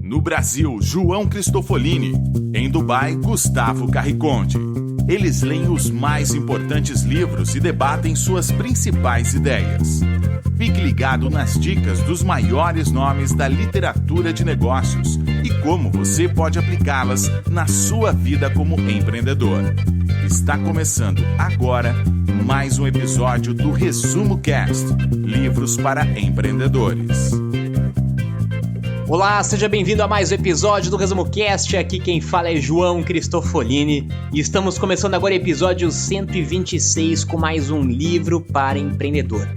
No Brasil, João Cristofolini. Em Dubai, Gustavo Carriconde. Eles leem os mais importantes livros e debatem suas principais ideias. Fique ligado nas dicas dos maiores nomes da literatura de negócios e como você pode aplicá-las na sua vida como empreendedor. Está começando agora mais um episódio do Resumo Cast, livros para empreendedores. Olá, seja bem-vindo a mais um episódio do Resumo Cast. Aqui quem fala é João Cristofolini e estamos começando agora o episódio 126 com mais um livro para empreendedor.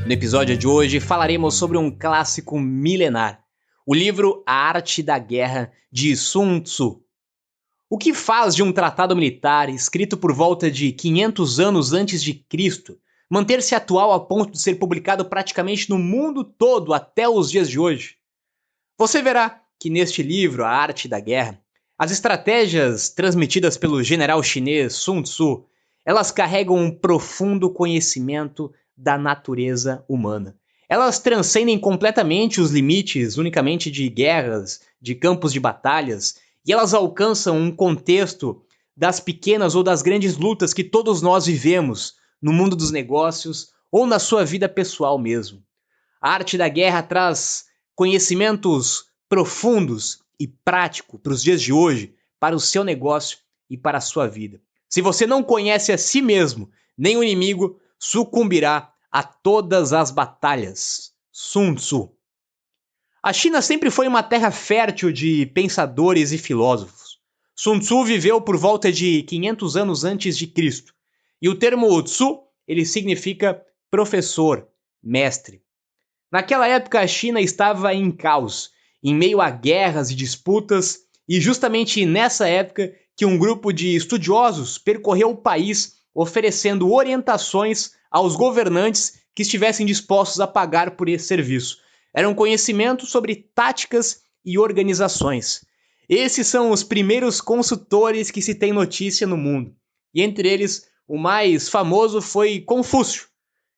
No episódio de hoje falaremos sobre um clássico milenar, o livro A Arte da Guerra, de Sun Tzu. O que faz de um tratado militar escrito por volta de 500 anos antes de Cristo manter-se atual a ponto de ser publicado praticamente no mundo todo até os dias de hoje? Você verá que neste livro, A Arte da Guerra, as estratégias transmitidas pelo general chinês Sun Tzu, elas carregam um profundo conhecimento da natureza humana. Elas transcendem completamente os limites unicamente de guerras, de campos de batalhas, e elas alcançam um contexto das pequenas ou das grandes lutas que todos nós vivemos no mundo dos negócios ou na sua vida pessoal mesmo. A Arte da Guerra traz conhecimentos profundos e práticos para os dias de hoje, para o seu negócio e para a sua vida. Se você não conhece a si mesmo, nem o inimigo sucumbirá a todas as batalhas. Sun Tzu. A China sempre foi uma terra fértil de pensadores e filósofos. Sun Tzu viveu por volta de 500 anos antes de Cristo. E o termo Tzu, ele significa professor, mestre. Naquela época a China estava em caos, em meio a guerras e disputas, e justamente nessa época que um grupo de estudiosos percorreu o país oferecendo orientações aos governantes que estivessem dispostos a pagar por esse serviço. Eram conhecimentos sobre táticas e organizações. Esses são os primeiros consultores que se tem notícia no mundo, e entre eles o mais famoso foi Confúcio.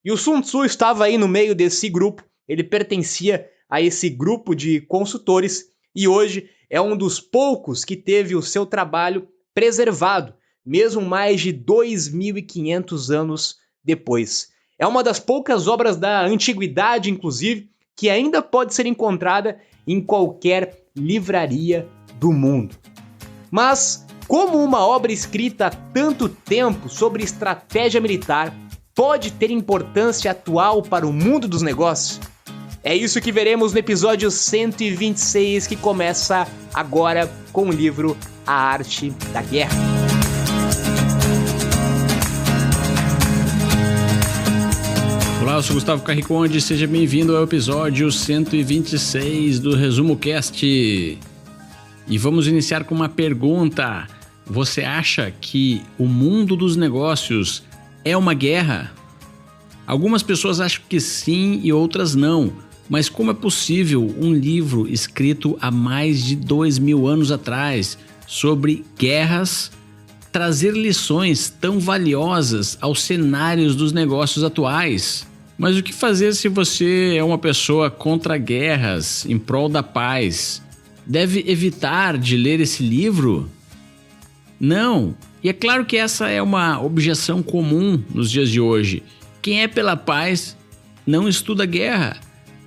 E o Sun Tzu estava aí no meio desse grupo. Ele pertencia a esse grupo de consultores e hoje é um dos poucos que teve o seu trabalho preservado, mesmo mais de 2.500 anos depois. É uma das poucas obras da antiguidade, inclusive, que ainda pode ser encontrada em qualquer livraria do mundo. Mas, como uma obra escrita há tanto tempo sobre estratégia militar pode ter importância atual para o mundo dos negócios? É isso que veremos no episódio 126, que começa agora com o livro A Arte da Guerra. Olá, eu sou Gustavo Carriconde, seja bem-vindo ao episódio 126 do Resumo Cast. E vamos iniciar com uma pergunta. Você acha que o mundo dos negócios é uma guerra? Algumas pessoas acham que sim e outras não. Mas como é possível um livro escrito há mais de 2.000 anos atrás sobre guerras trazer lições tão valiosas aos cenários dos negócios atuais? Mas o que fazer se você é uma pessoa contra guerras, em prol da paz? Deve evitar de ler esse livro? Não. E é claro que essa é uma objeção comum nos dias de hoje. Quem é pela paz não estuda guerra.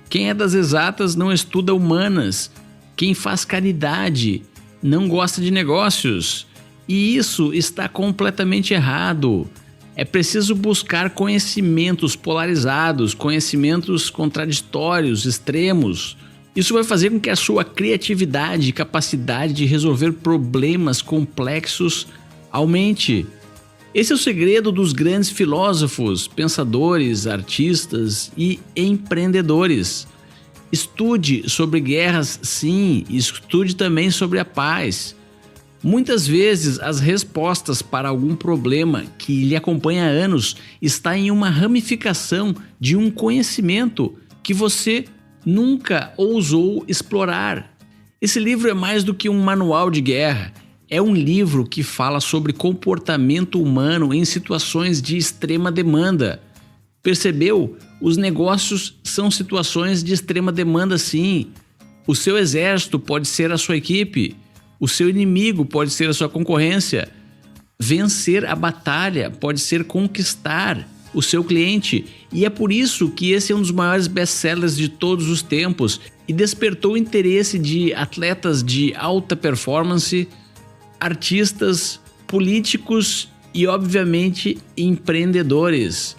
Quem é das exatas não estuda humanas. Quem faz caridade não gosta de negócios. E isso está completamente errado. É preciso buscar conhecimentos polarizados, conhecimentos contraditórios, extremos. Isso vai fazer com que a sua criatividade e capacidade de resolver problemas complexos aumente. Esse é o segredo dos grandes filósofos, pensadores, artistas e empreendedores. Estude sobre guerras, sim, e estude também sobre a paz. Muitas vezes as respostas para algum problema que lhe acompanha há anos está em uma ramificação de um conhecimento que você nunca ousou explorar. Esse livro é mais do que um manual de guerra. É um livro que fala sobre comportamento humano em situações de extrema demanda. Percebeu? Os negócios são situações de extrema demanda, sim. O seu exército pode ser a sua equipe, o seu inimigo pode ser a sua concorrência. Vencer a batalha pode ser conquistar o seu cliente, e é por isso que esse é um dos maiores best-sellers de todos os tempos e despertou o interesse de atletas de alta performance, artistas, políticos e, obviamente, empreendedores.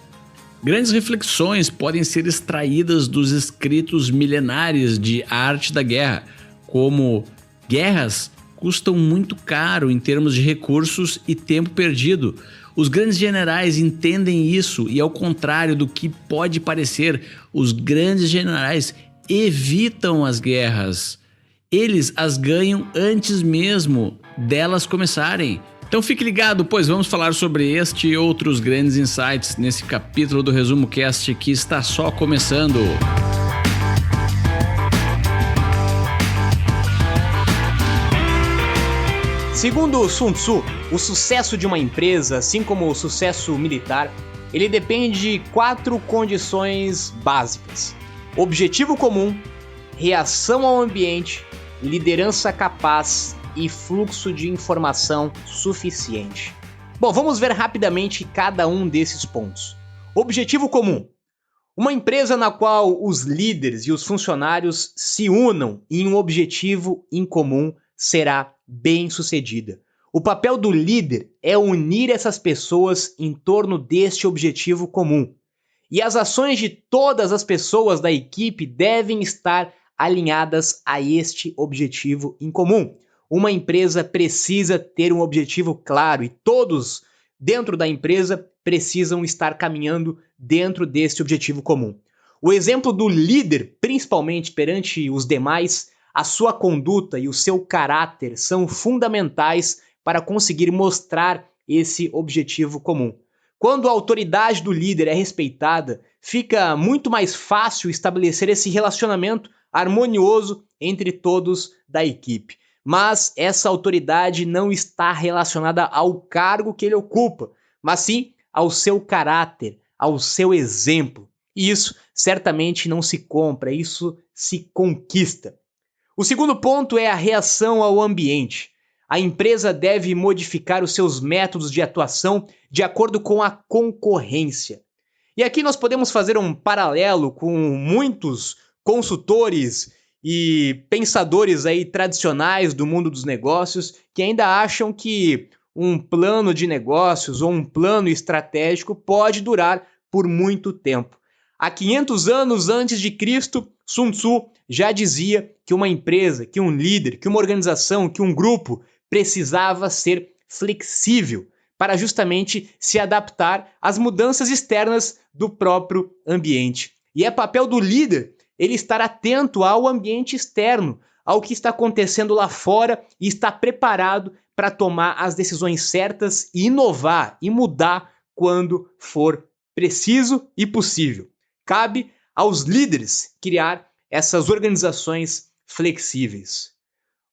Grandes reflexões podem ser extraídas dos escritos milenares de A Arte da Guerra, como guerras custam muito caro em termos de recursos e tempo perdido. Os grandes generais entendem isso e, ao contrário do que pode parecer, os grandes generais evitam as guerras. Eles as ganham antes mesmo delas começarem. Então fique ligado, pois vamos falar sobre este e outros grandes insights nesse capítulo do Resumo Cast que está só começando. Segundo Sun Tzu, o sucesso de uma empresa, assim como o sucesso militar, ele depende de 4 condições básicas: objetivo comum, reação ao ambiente, liderança capaz e fluxo de informação suficiente. Bom, vamos ver rapidamente cada um desses pontos. Objetivo comum. Uma empresa na qual os líderes e os funcionários se unam em um objetivo em comum será bem-sucedida. O papel do líder é unir essas pessoas em torno deste objetivo comum. E as ações de todas as pessoas da equipe devem estar alinhadas a este objetivo em comum. Uma empresa precisa ter um objetivo claro e todos dentro da empresa precisam estar caminhando dentro deste objetivo comum. O exemplo do líder, principalmente perante os demais, a sua conduta e o seu caráter são fundamentais para conseguir mostrar esse objetivo comum. Quando a autoridade do líder é respeitada, fica muito mais fácil estabelecer esse relacionamento harmonioso entre todos da equipe. Mas essa autoridade não está relacionada ao cargo que ele ocupa, mas sim ao seu caráter, ao seu exemplo. E isso certamente não se compra, isso se conquista. O segundo ponto é a reação ao ambiente. A empresa deve modificar os seus métodos de atuação de acordo com a concorrência. E aqui nós podemos fazer um paralelo com muitos consultores e pensadores aí tradicionais do mundo dos negócios que ainda acham que um plano de negócios ou um plano estratégico pode durar por muito tempo. Há 500 anos antes de Cristo, Sun Tzu já dizia que uma empresa, que um líder, que uma organização, que um grupo precisava ser flexível para justamente se adaptar às mudanças externas do próprio ambiente. E é papel do líder ele estar atento ao ambiente externo, ao que está acontecendo lá fora e estar preparado para tomar as decisões certas e inovar e mudar quando for preciso e possível. Cabe aos líderes criar essas organizações flexíveis.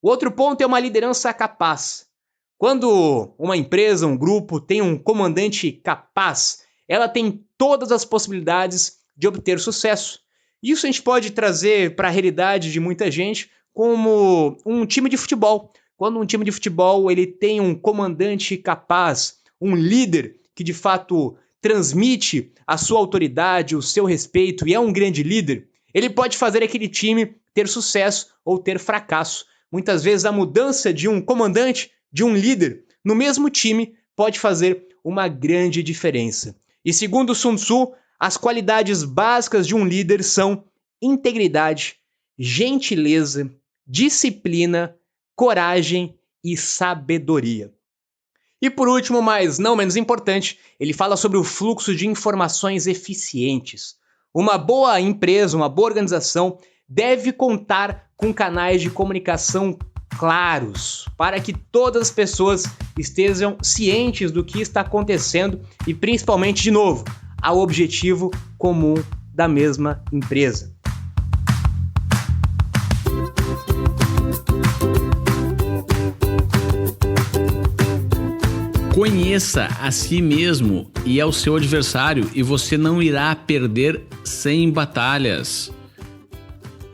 O outro ponto é uma liderança capaz. Quando uma empresa, um grupo tem um comandante capaz, ela tem todas as possibilidades de obter sucesso. Isso a gente pode trazer para a realidade de muita gente como um time de futebol. Quando um time de futebol ele tem um comandante capaz, um líder que de fato transmite a sua autoridade, o seu respeito e é um grande líder, ele pode fazer aquele time ter sucesso ou ter fracasso. Muitas vezes a mudança de um comandante, de um líder, no mesmo time pode fazer uma grande diferença. E segundo Sun Tzu, as qualidades básicas de um líder são integridade, gentileza, disciplina, coragem e sabedoria. E por último, mas não menos importante, ele fala sobre o fluxo de informações eficientes. Uma boa empresa, uma boa organização deve contar com canais de comunicação claros para que todas as pessoas estejam cientes do que está acontecendo e principalmente, de novo, ao objetivo comum da mesma empresa. Conheça a si mesmo e ao seu adversário e você não irá perder 100 batalhas.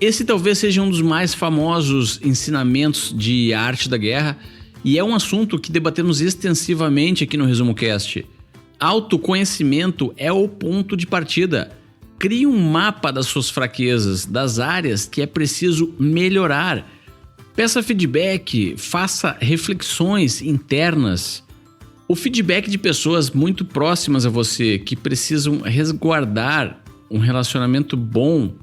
Esse talvez seja um dos mais famosos ensinamentos de arte da guerra e é um assunto que debatemos extensivamente aqui no Resumo Cast. Autoconhecimento é o ponto de partida. Crie um mapa das suas fraquezas, das áreas que é preciso melhorar. Peça feedback, faça reflexões internas. O feedback de pessoas muito próximas a você que precisam resguardar um relacionamento bom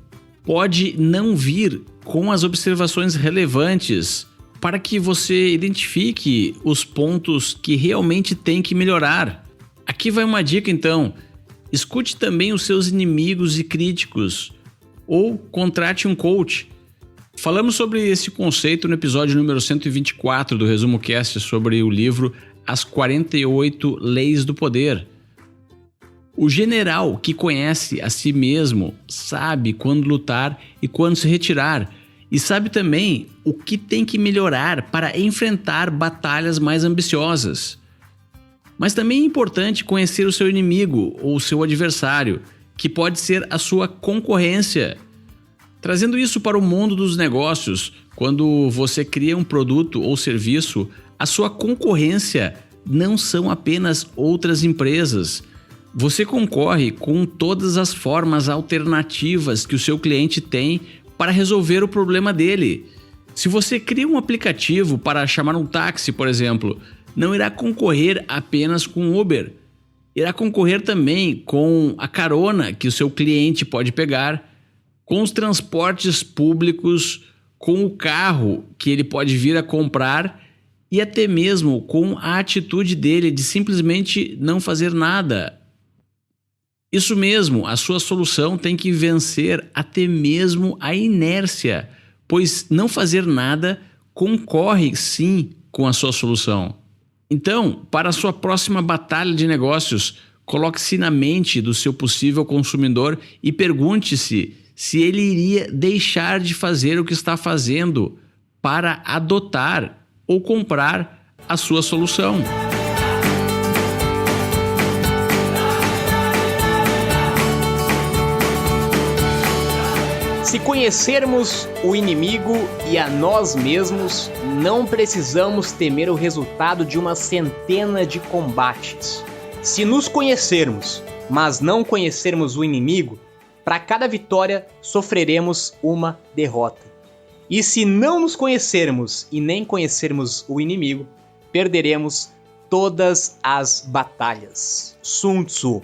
pode não vir com as observações relevantes para que você identifique os pontos que realmente tem que melhorar. Aqui vai uma dica então: escute também os seus inimigos e críticos ou contrate um coach. Falamos sobre esse conceito no episódio número 124 do Resumo Cast sobre o livro As 48 Leis do Poder. O general que conhece a si mesmo sabe quando lutar e quando se retirar, e sabe também o que tem que melhorar para enfrentar batalhas mais ambiciosas. Mas também é importante conhecer o seu inimigo ou o seu adversário, que pode ser a sua concorrência. Trazendo isso para o mundo dos negócios, quando você cria um produto ou serviço, a sua concorrência não são apenas outras empresas. Você concorre com todas as formas alternativas que o seu cliente tem para resolver o problema dele. Se você cria um aplicativo para chamar um táxi, por exemplo, não irá concorrer apenas com o Uber. Irá concorrer também com a carona que o seu cliente pode pegar, com os transportes públicos, com o carro que ele pode vir a comprar e até mesmo com a atitude dele de simplesmente não fazer nada. Isso mesmo, a sua solução tem que vencer até mesmo a inércia, pois não fazer nada concorre sim com a sua solução. Então, para a sua próxima batalha de negócios, coloque-se na mente do seu possível consumidor e pergunte-se se ele iria deixar de fazer o que está fazendo para adotar ou comprar a sua solução. Se conhecermos o inimigo e a nós mesmos, não precisamos temer o resultado de uma centena de combates. Se nos conhecermos, mas não conhecermos o inimigo, para cada vitória sofreremos uma derrota. E se não nos conhecermos e nem conhecermos o inimigo, perderemos todas as batalhas. Sun Tzu.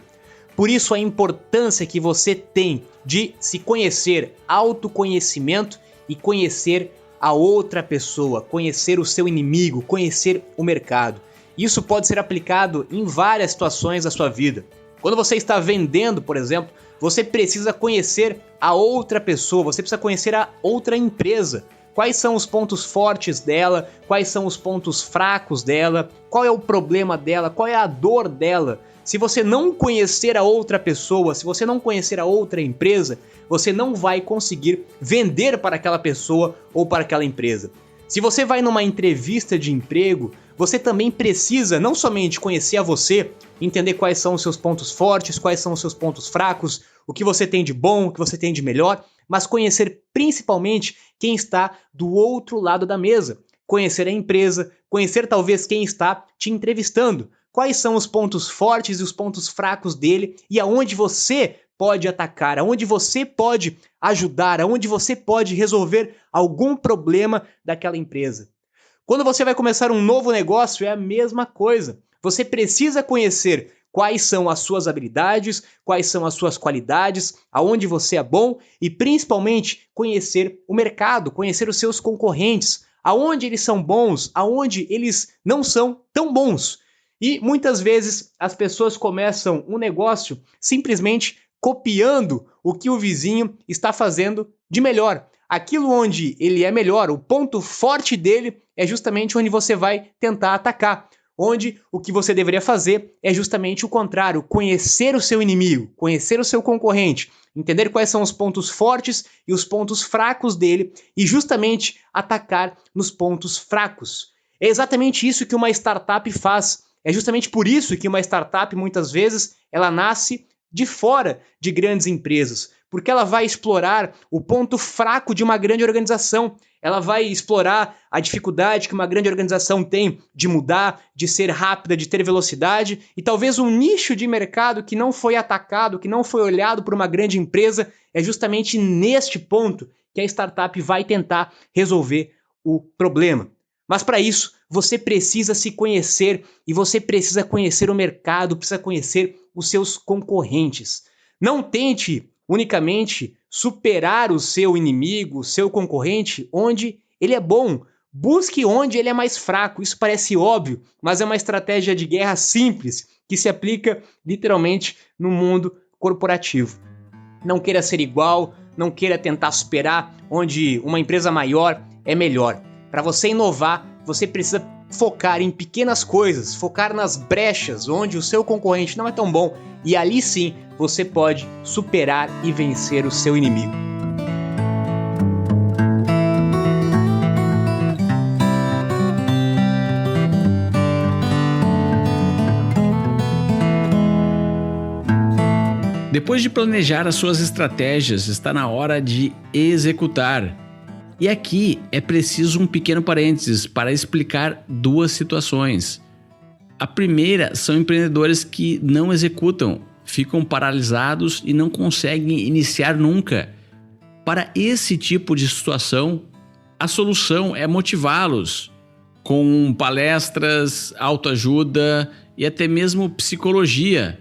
Por isso a importância que você tem de se conhecer, autoconhecimento e conhecer a outra pessoa, conhecer o seu inimigo, conhecer o mercado. Isso pode ser aplicado em várias situações da sua vida. Quando você está vendendo, por exemplo, você precisa conhecer a outra pessoa, você precisa conhecer a outra empresa. Quais são os pontos fortes dela, quais são os pontos fracos dela, qual é o problema dela, qual é a dor dela. Se você não conhecer a outra pessoa, se você não conhecer a outra empresa, você não vai conseguir vender para aquela pessoa ou para aquela empresa. Se você vai numa entrevista de emprego, você também precisa não somente conhecer a você, entender quais são os seus pontos fortes, quais são os seus pontos fracos, o que você tem de bom, o que você tem de melhor, mas conhecer principalmente quem está do outro lado da mesa. Conhecer a empresa, conhecer talvez quem está te entrevistando. Quais são os pontos fortes e os pontos fracos dele e aonde você pode atacar, aonde você pode ajudar, aonde você pode resolver algum problema daquela empresa. Quando você vai começar um novo negócio, é a mesma coisa. Você precisa conhecer quais são as suas habilidades, quais são as suas qualidades, aonde você é bom e principalmente conhecer o mercado, conhecer os seus concorrentes, aonde eles são bons, aonde eles não são tão bons. E muitas vezes as pessoas começam um negócio simplesmente copiando o que o vizinho está fazendo de melhor. Aquilo onde ele é melhor, o ponto forte dele é justamente onde você vai tentar atacar. Onde o que você deveria fazer é justamente o contrário, conhecer o seu inimigo, conhecer o seu concorrente, entender quais são os pontos fortes e os pontos fracos dele e justamente atacar nos pontos fracos. É exatamente isso que uma startup faz. É justamente por isso que uma startup, muitas vezes, ela nasce de fora de grandes empresas. Porque ela vai explorar o ponto fraco de uma grande organização. Ela vai explorar a dificuldade que uma grande organização tem de mudar, de ser rápida, de ter velocidade, e talvez um nicho de mercado que não foi atacado, que não foi olhado por uma grande empresa, é justamente neste ponto que a startup vai tentar resolver o problema. Mas para isso, você precisa se conhecer e você precisa conhecer o mercado, precisa conhecer os seus concorrentes. Não tente unicamente superar o seu inimigo, o seu concorrente, onde ele é bom. Busque onde ele é mais fraco. Isso parece óbvio, mas é uma estratégia de guerra simples que se aplica literalmente no mundo corporativo. Não queira ser igual, não queira tentar superar onde uma empresa maior é melhor. Para você inovar, você precisa focar em pequenas coisas, focar nas brechas onde o seu concorrente não é tão bom, e ali sim você pode superar e vencer o seu inimigo. Depois de planejar as suas estratégias, está na hora de executar. E aqui é preciso um pequeno parênteses para explicar duas situações. A primeira são empreendedores que não executam, ficam paralisados e não conseguem iniciar nunca. Para esse tipo de situação, a solução é motivá-los com palestras, autoajuda e até mesmo psicologia.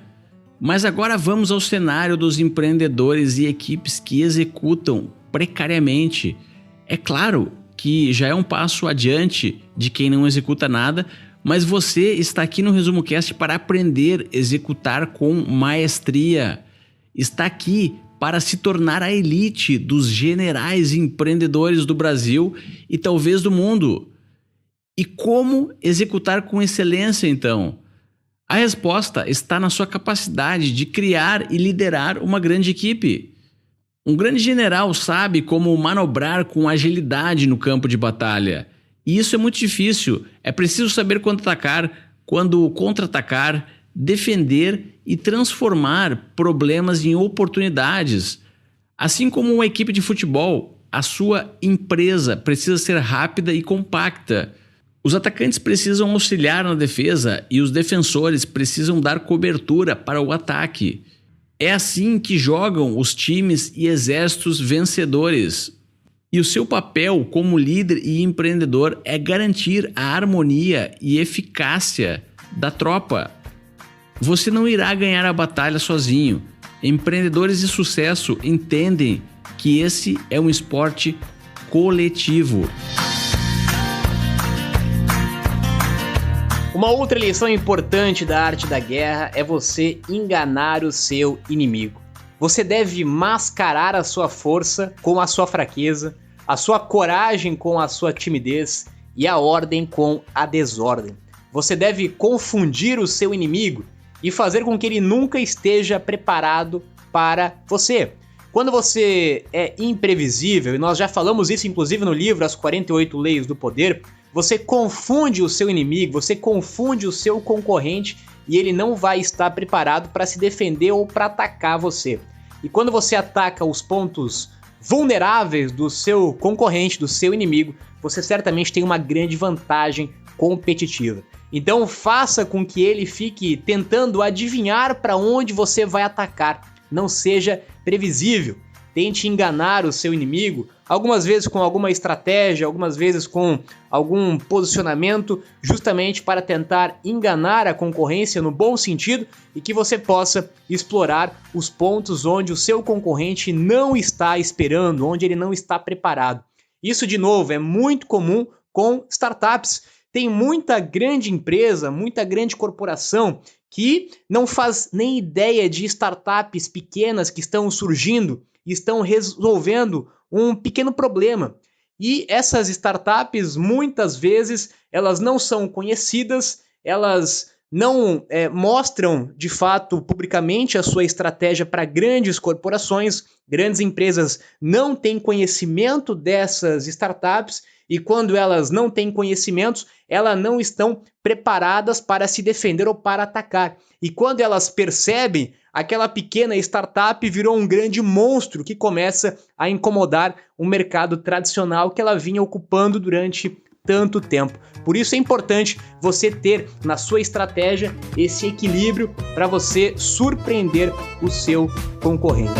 Mas agora vamos ao cenário dos empreendedores e equipes que executam precariamente. É claro que já é um passo adiante de quem não executa nada, mas você está aqui no Resumo Cast para aprender a executar com maestria. Está aqui para se tornar a elite dos generais empreendedores do Brasil e talvez do mundo. E como executar com excelência, então? A resposta está na sua capacidade de criar e liderar uma grande equipe. Um grande general sabe como manobrar com agilidade no campo de batalha. E isso é muito difícil. É preciso saber quando atacar, quando contra-atacar, defender e transformar problemas em oportunidades. Assim como uma equipe de futebol, a sua empresa precisa ser rápida e compacta. Os atacantes precisam auxiliar na defesa e os defensores precisam dar cobertura para o ataque. É assim que jogam os times e exércitos vencedores. E o seu papel como líder e empreendedor é garantir a harmonia e eficácia da tropa. Você não irá ganhar a batalha sozinho. Empreendedores de sucesso entendem que esse é um esporte coletivo. Uma outra lição importante da arte da guerra é você enganar o seu inimigo. Você deve mascarar a sua força com a sua fraqueza, a sua coragem com a sua timidez e a ordem com a desordem. Você deve confundir o seu inimigo e fazer com que ele nunca esteja preparado para você. Quando você é imprevisível, e nós já falamos isso inclusive no livro As 48 Leis do Poder, você confunde o seu inimigo, você confunde o seu concorrente e ele não vai estar preparado para se defender ou para atacar você. E quando você ataca os pontos vulneráveis do seu concorrente, do seu inimigo, você certamente tem uma grande vantagem competitiva. Então faça com que ele fique tentando adivinhar para onde você vai atacar. Não seja previsível. Tente enganar o seu inimigo, algumas vezes com alguma estratégia, algumas vezes com algum posicionamento, justamente para tentar enganar a concorrência no bom sentido e que você possa explorar os pontos onde o seu concorrente não está esperando, onde ele não está preparado. Isso, de novo, é muito comum com startups. Tem muita grande empresa, muita grande corporação que não faz nem ideia de startups pequenas que estão surgindo e estão resolvendo um pequeno problema. E essas startups, muitas vezes, elas não são conhecidas, elas não mostram, de fato, publicamente a sua estratégia para grandes corporações, grandes empresas não têm conhecimento dessas startups e quando elas não têm conhecimentos, elas não estão preparadas para se defender ou para atacar. E quando elas percebem aquela pequena startup virou um grande monstro que começa a incomodar o mercado tradicional que ela vinha ocupando durante tanto tempo. Por isso é importante você ter na sua estratégia esse equilíbrio para você surpreender o seu concorrente.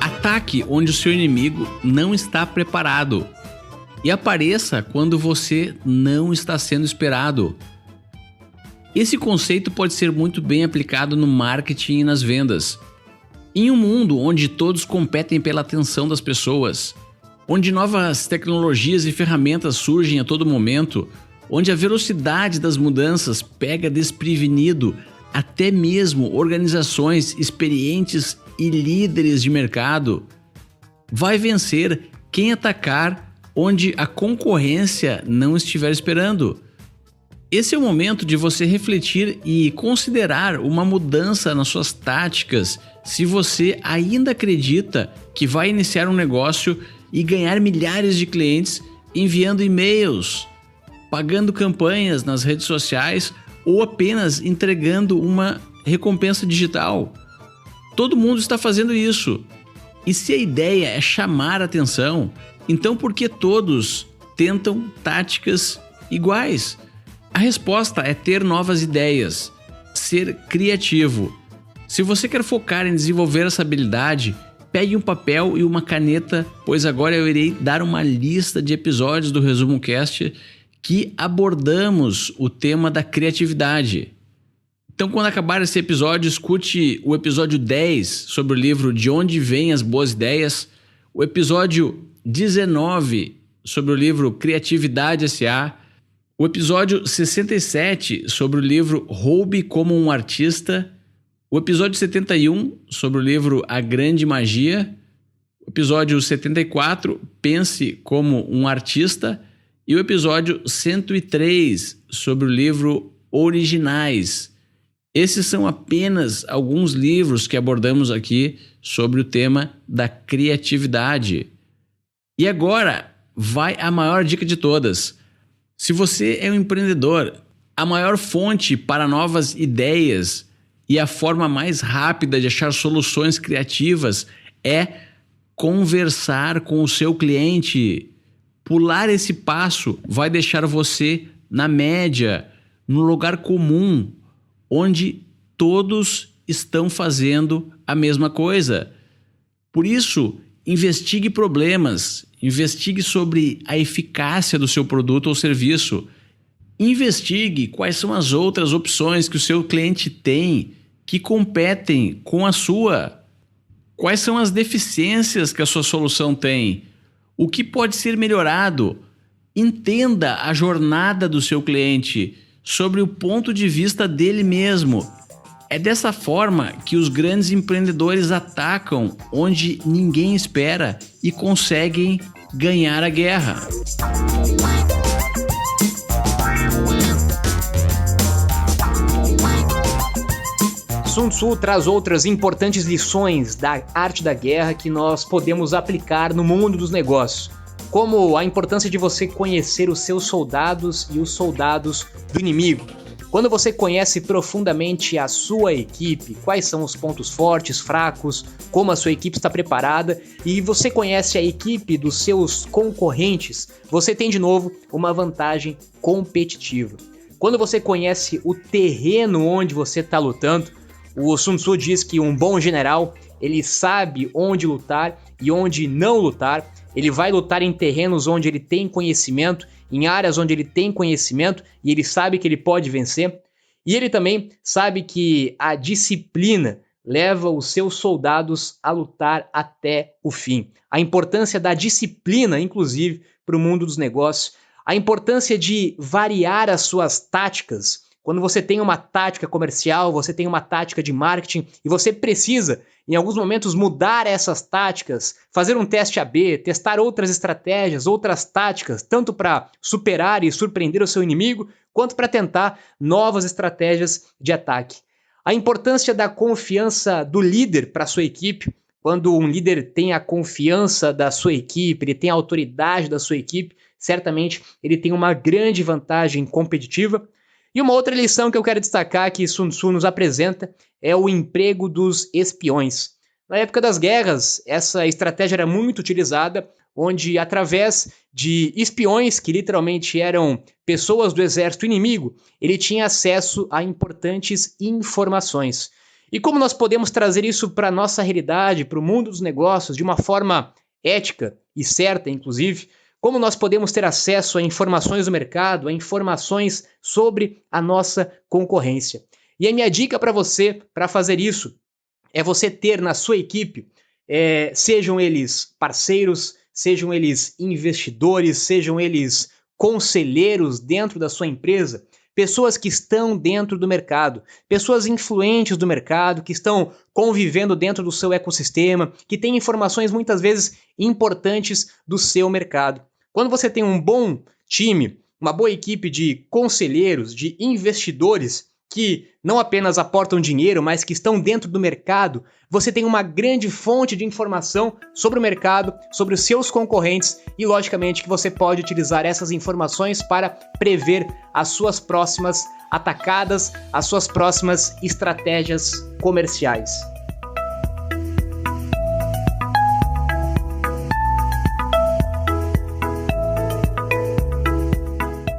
Ataque onde o seu inimigo não está preparado e apareça quando você não está sendo esperado. Esse conceito pode ser muito bem aplicado no marketing e nas vendas. Em um mundo onde todos competem pela atenção das pessoas, onde novas tecnologias e ferramentas surgem a todo momento, onde a velocidade das mudanças pega desprevenido até mesmo organizações experientes e líderes de mercado, vai vencer quem atacar onde a concorrência não estiver esperando. Esse é o momento de você refletir e considerar uma mudança nas suas táticas se você ainda acredita que vai iniciar um negócio e ganhar milhares de clientes enviando e-mails, pagando campanhas nas redes sociais ou apenas entregando uma recompensa digital. Todo mundo está fazendo isso. E se a ideia é chamar a atenção, então por que todos tentam táticas iguais? A resposta é ter novas ideias, ser criativo. Se você quer focar em desenvolver essa habilidade, pegue um papel e uma caneta, pois agora eu irei dar uma lista de episódios do Resumo Cast que abordamos o tema da criatividade. Então, quando acabar esse episódio, escute o episódio 10 sobre o livro De Onde Vêm as Boas Ideias, o episódio 19 sobre o livro Criatividade S.A., o episódio 67 sobre o livro Roube como um Artista, o episódio 71 sobre o livro A Grande Magia, o episódio 74 Pense como um Artista e o episódio 103 sobre o livro Originais. Esses são apenas alguns livros que abordamos aqui sobre o tema da criatividade. E agora vai a maior dica de todas. Se você é um empreendedor, a maior fonte para novas ideias e a forma mais rápida de achar soluções criativas é conversar com o seu cliente. Pular esse passo vai deixar você na média, no lugar comum, onde todos estão fazendo a mesma coisa. Por isso, investigue problemas, investigue sobre a eficácia do seu produto ou serviço. Investigue quais são as outras opções que o seu cliente tem que competem com a sua. Quais são as deficiências que a sua solução tem? O que pode ser melhorado? Entenda a jornada do seu cliente sobre o ponto de vista dele mesmo. É dessa forma que os grandes empreendedores atacam onde ninguém espera e conseguem ganhar a guerra. Sun Tzu traz outras importantes lições da arte da guerra que nós podemos aplicar no mundo dos negócios, como a importância de você conhecer os seus soldados e os soldados do inimigo. Quando você conhece profundamente a sua equipe, quais são os pontos fortes, fracos, como a sua equipe está preparada, e você conhece a equipe dos seus concorrentes, você tem de novo uma vantagem competitiva. Quando você conhece o terreno onde você está lutando, o Sun Tzu diz que um bom general, ele sabe onde lutar e onde não lutar. Ele vai lutar em terrenos onde ele tem conhecimento, em áreas onde ele tem conhecimento e ele sabe que ele pode vencer. E ele também sabe que a disciplina leva os seus soldados a lutar até o fim. A importância da disciplina, inclusive, para o mundo dos negócios. A importância de variar as suas táticas. Quando você tem uma tática comercial, você tem uma tática de marketing e você precisa, em alguns momentos, mudar essas táticas, fazer um teste AB, testar outras estratégias, outras táticas, tanto para superar e surpreender o seu inimigo, quanto para tentar novas estratégias de ataque. A importância da confiança do líder para a sua equipe. quando um líder tem a confiança da sua equipe, ele tem a autoridade da sua equipe, certamente ele tem uma grande vantagem competitiva. E uma outra lição que eu quero destacar que Sun Tzu nos apresenta é o emprego dos espiões. Na época das guerras, essa estratégia era muito utilizada, onde através de espiões, que literalmente eram pessoas do exército inimigo, ele tinha acesso a importantes informações. E como nós podemos trazer isso para a nossa realidade, para o mundo dos negócios, de uma forma ética e certa, inclusive, como nós podemos ter acesso a informações do mercado, a informações sobre a nossa concorrência. E a minha dica para você, para fazer isso, é você ter na sua equipe, sejam eles parceiros, sejam eles investidores, sejam eles conselheiros dentro da sua empresa, pessoas que estão dentro do mercado, pessoas influentes do mercado, que estão convivendo dentro do seu ecossistema, que têm informações muitas vezes importantes do seu mercado. Quando você tem um bom time, uma boa equipe de conselheiros, de investidores, que não apenas aportam dinheiro, mas que estão dentro do mercado, você tem uma grande fonte de informação sobre o mercado, sobre os seus concorrentes e, logicamente, que você pode utilizar essas informações para prever as suas próximas atacadas, as suas próximas estratégias comerciais.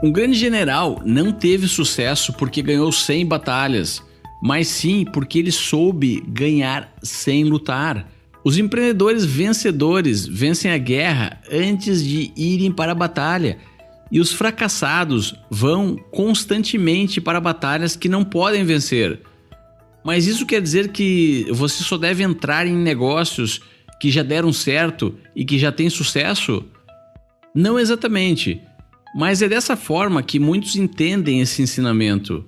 Um grande general não teve sucesso porque ganhou 100 batalhas, mas sim porque ele soube ganhar sem lutar. Os empreendedores vencedores vencem a guerra antes de irem para a batalha, e os fracassados vão constantemente para batalhas que não podem vencer. Mas isso quer dizer que você só deve entrar em negócios que já deram certo e que já têm sucesso? Não exatamente. Mas é dessa forma que muitos entendem esse ensinamento.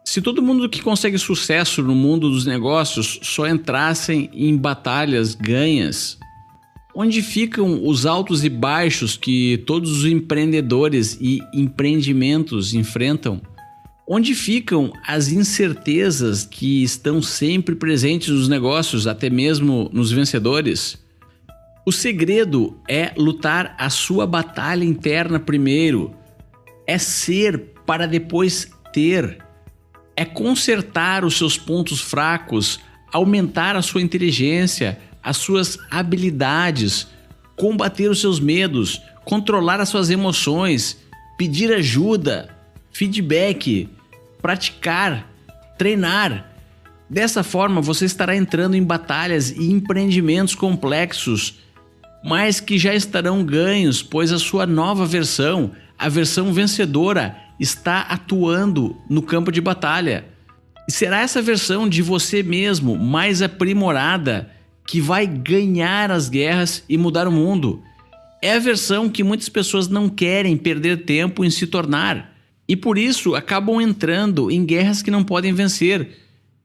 Se todo mundo que consegue sucesso no mundo dos negócios só entrassem em batalhas ganhas, onde ficam os altos e baixos que todos os empreendedores e empreendimentos enfrentam? Onde ficam as incertezas que estão sempre presentes nos negócios, até mesmo nos vencedores? O segredo é lutar a sua batalha interna primeiro, é ser para depois ter, é consertar os seus pontos fracos, aumentar a sua inteligência, as suas habilidades, combater os seus medos, controlar as suas emoções, pedir ajuda, feedback, praticar, treinar. Dessa forma você estará entrando em batalhas e empreendimentos complexos, mas que já estarão ganhos, pois a sua nova versão, a versão vencedora, está atuando no campo de batalha. E será essa versão de você mesmo, mais aprimorada, que vai ganhar as guerras e mudar o mundo. É a versão que muitas pessoas não querem perder tempo em se tornar, e por isso acabam entrando em guerras que não podem vencer,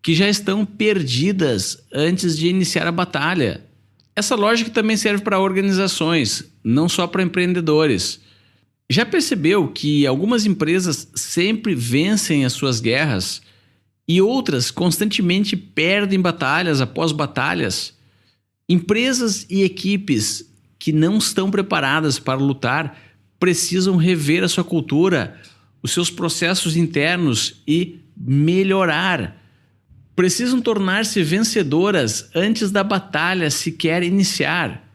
que já estão perdidas antes de iniciar a batalha. Essa lógica também serve para organizações, não só para empreendedores. Já percebeu que algumas empresas sempre vencem as suas guerras e outras constantemente perdem batalhas após batalhas? Empresas e equipes que não estão preparadas para lutar precisam rever a sua cultura, os seus processos internos e melhorar. Precisam tornar-se vencedoras antes da batalha sequer iniciar.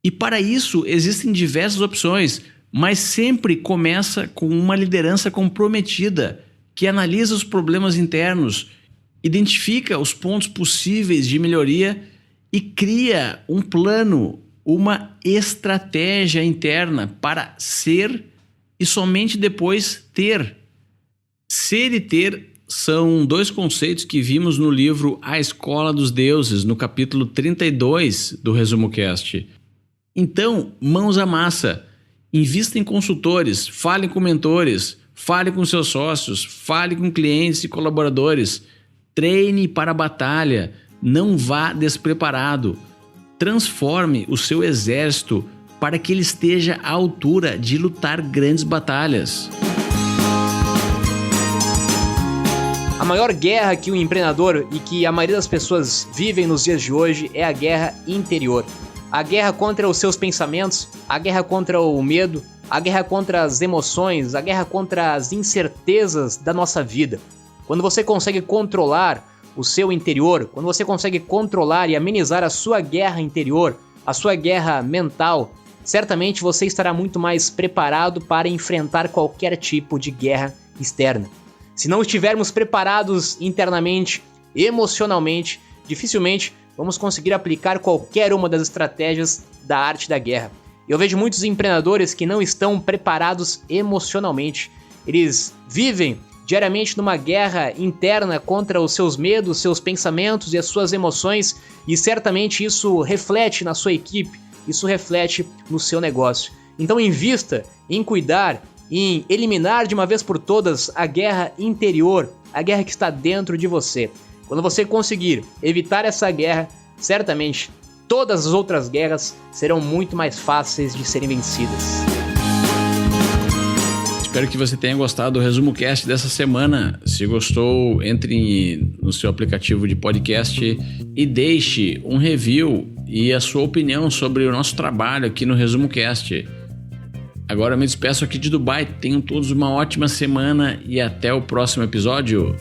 E para isso existem diversas opções, mas sempre começa com uma liderança comprometida, que analisa os problemas internos, identifica os pontos possíveis de melhoria e cria um plano, uma estratégia interna para ser e somente depois ter. Ser e ter são dois conceitos que vimos no livro A Escola dos Deuses, no capítulo 32 do Resumo Cast. Então, mãos à massa, invista em consultores, fale com mentores, fale com seus sócios, fale com clientes e colaboradores, treine para a batalha, não vá despreparado, transforme o seu exército para que ele esteja à altura de lutar grandes batalhas. A maior guerra que o empreendedor e que a maioria das pessoas vivem nos dias de hoje é a guerra interior. A guerra contra os seus pensamentos, a guerra contra o medo, a guerra contra as emoções, a guerra contra as incertezas da nossa vida. Quando você consegue controlar o seu interior, quando você consegue controlar e amenizar a sua guerra interior, a sua guerra mental, certamente você estará muito mais preparado para enfrentar qualquer tipo de guerra externa. Se não estivermos preparados internamente, emocionalmente, dificilmente vamos conseguir aplicar qualquer uma das estratégias da arte da guerra. Eu vejo muitos empreendedores que não estão preparados emocionalmente. Eles vivem diariamente numa guerra interna contra os seus medos, seus pensamentos e as suas emoções, e certamente isso reflete na sua equipe, isso reflete no seu negócio. Então invista em cuidar, em eliminar de uma vez por todas a guerra interior, a guerra que está dentro de você. Quando você conseguir evitar essa guerra, certamente todas as outras guerras serão muito mais fáceis de serem vencidas. Espero que você tenha gostado do Resumo Cast dessa semana. Se gostou, entre no seu aplicativo de podcast e deixe um review e a sua opinião sobre o nosso trabalho aqui no Resumo Cast. Agora eu me despeço aqui de Dubai. Tenham todos uma ótima semana e até o próximo episódio.